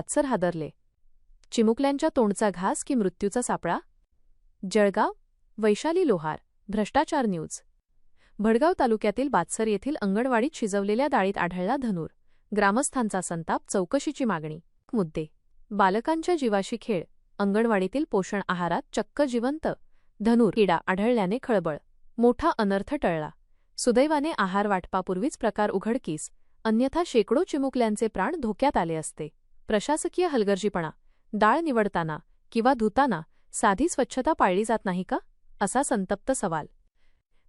बातसर हादरले. चिमुकल्यांच्या तोंडचा घास की मृत्यूचा सापळा? जळगाव, वैशाली लोहार, भ्रष्टाचार न्यूज. भडगाव तालुक्यातील बातसर येथील अंगणवाडीत शिजवलेल्या डाळीत आढळला धनुर. ग्रामस्थांचा संताप, चौकशीची मागणी. मुद्दे: बालकांच्या जीवाशी खेळ, अंगणवाडीतील पोषण आहारात चक्क जिवंत धनुर किडा आढळल्याने खळबळ. मोठा अनर्थ टळला. सुदैवाने आहार वाटपापूर्वीच प्रकार उघडकीस, अन्यथा शेकडो चिमुकल्यांचे प्राण धोक्यात आले असते. प्रशासकीय हलगर्जीपणा. डाळ निवडताना किंवा धुताना साधी स्वच्छता पाळली जात नाही का, असा संतप्त सवाल.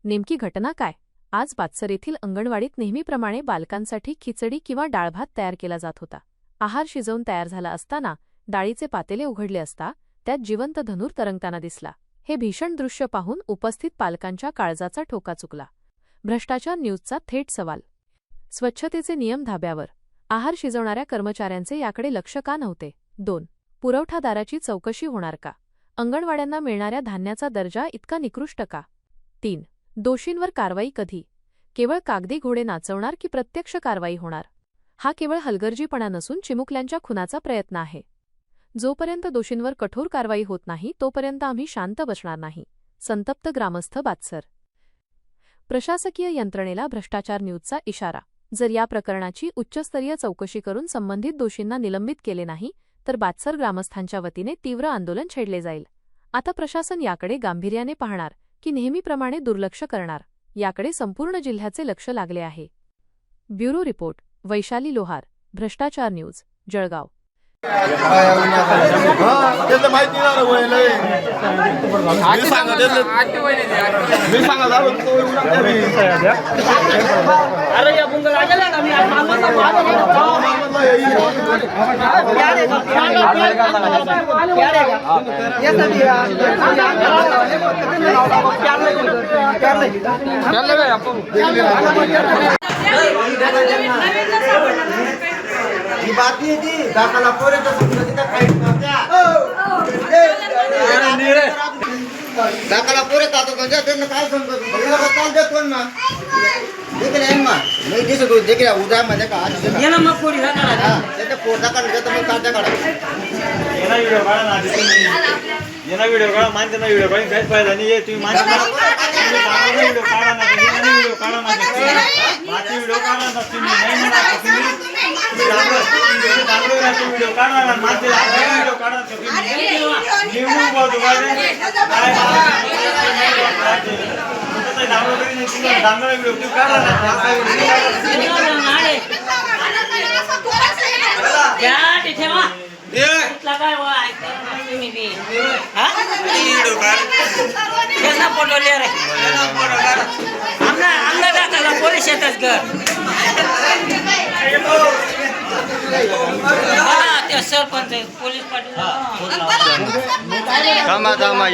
नेमकी घटना काय? आज बातसर येथील अंगणवाडीत नेहमीप्रमाणे बालकांसाठी खिचडी किंवा डाळभात तयार केला जात होता. आहार शिजवून तयार झाला असताना डाळीचे पातेले उघडले असता त्यात जिवंत धनुर तरंगताना दिसला. हे भीषण दृश्य पाहून उपस्थित पालकांच्या काळजाचा ठोका चुकला. भ्रष्टाचार न्यूजचा थेट सवाल. स्वच्छतेचे नियम धाब्यावर. आहार शिजवणाऱ्या कर्मचाऱ्यांचे याकडे लक्ष का नव्हते? 2. पुरवठादाराची चौकशी होणार का? अंगणवाड्यांना मिळणाऱ्या धान्याचा दर्जा इतका निकृष्ट का? 3. दोषींवर कारवाई कधी? केवळ कागदी घोडे नाचवणार की प्रत्यक्ष कारवाई होणार? हा केवळ हलगर्जीपणा नसून चिमुकल्यांच्या खुनाचा प्रयत्न आहे. जोपर्यंत दोषींवर कठोर कारवाई होत नाही तोपर्यंत आम्ही शांत बसणार नाही. संतप्त ग्रामस्थ बातसर. प्रशासकीय यंत्रणेला भ्रष्टाचार न्यूजचा इशारा. जर या प्रकरणाची उच्चस्तरीय चौकशी करून संबंधित दोषींना निलंबित केले नाही तर बातसर ग्रामस्थांच्या वतीने तीव्र आंदोलन छेडले जाईल. आता प्रशासन याकडे गांभीर्याने पाहणार की नेहमीप्रमाणे दुर्लक्ष करणार, याकडे संपूर्ण जिल्ह्याचे लक्ष लागले आहे. ब्युरो रिपोर्ट, वैशाली लोहार, भ्रष्टाचार न्यूज, जळगाव. ही बातमी आहे ती दाखला पोरेच्या संस्कृतीचा काही दाखला पोरे तातो म्हणजे त्यांना काय समजत भगला बताल देतो ना देखील आहे ना नाही दिसतो देखील उद्या मध्ये का येना मग पोरी हां त्याच्या पोटा काढलं तर मग तात्या काढा येना व्हिडिओ काढा ना येना व्हिडिओ काढा मानते व्हिडिओ काढून काहीच फायदा नाही आहे. तुम्ही मानते व्हिडिओ काढा ना व्हिडिओ काढा ना बाकी व्हिडिओ काढा ना तुम्ही नाही म्हणा व्हिडिओ काढा ना मानते व्हिडिओ काढा तुम्ही निवडून बोलतो डांगरा व्हिडिओ तुम्ही काढा ना पोलीस येतात सरपंच पोलीस पाटील थांबा थांबा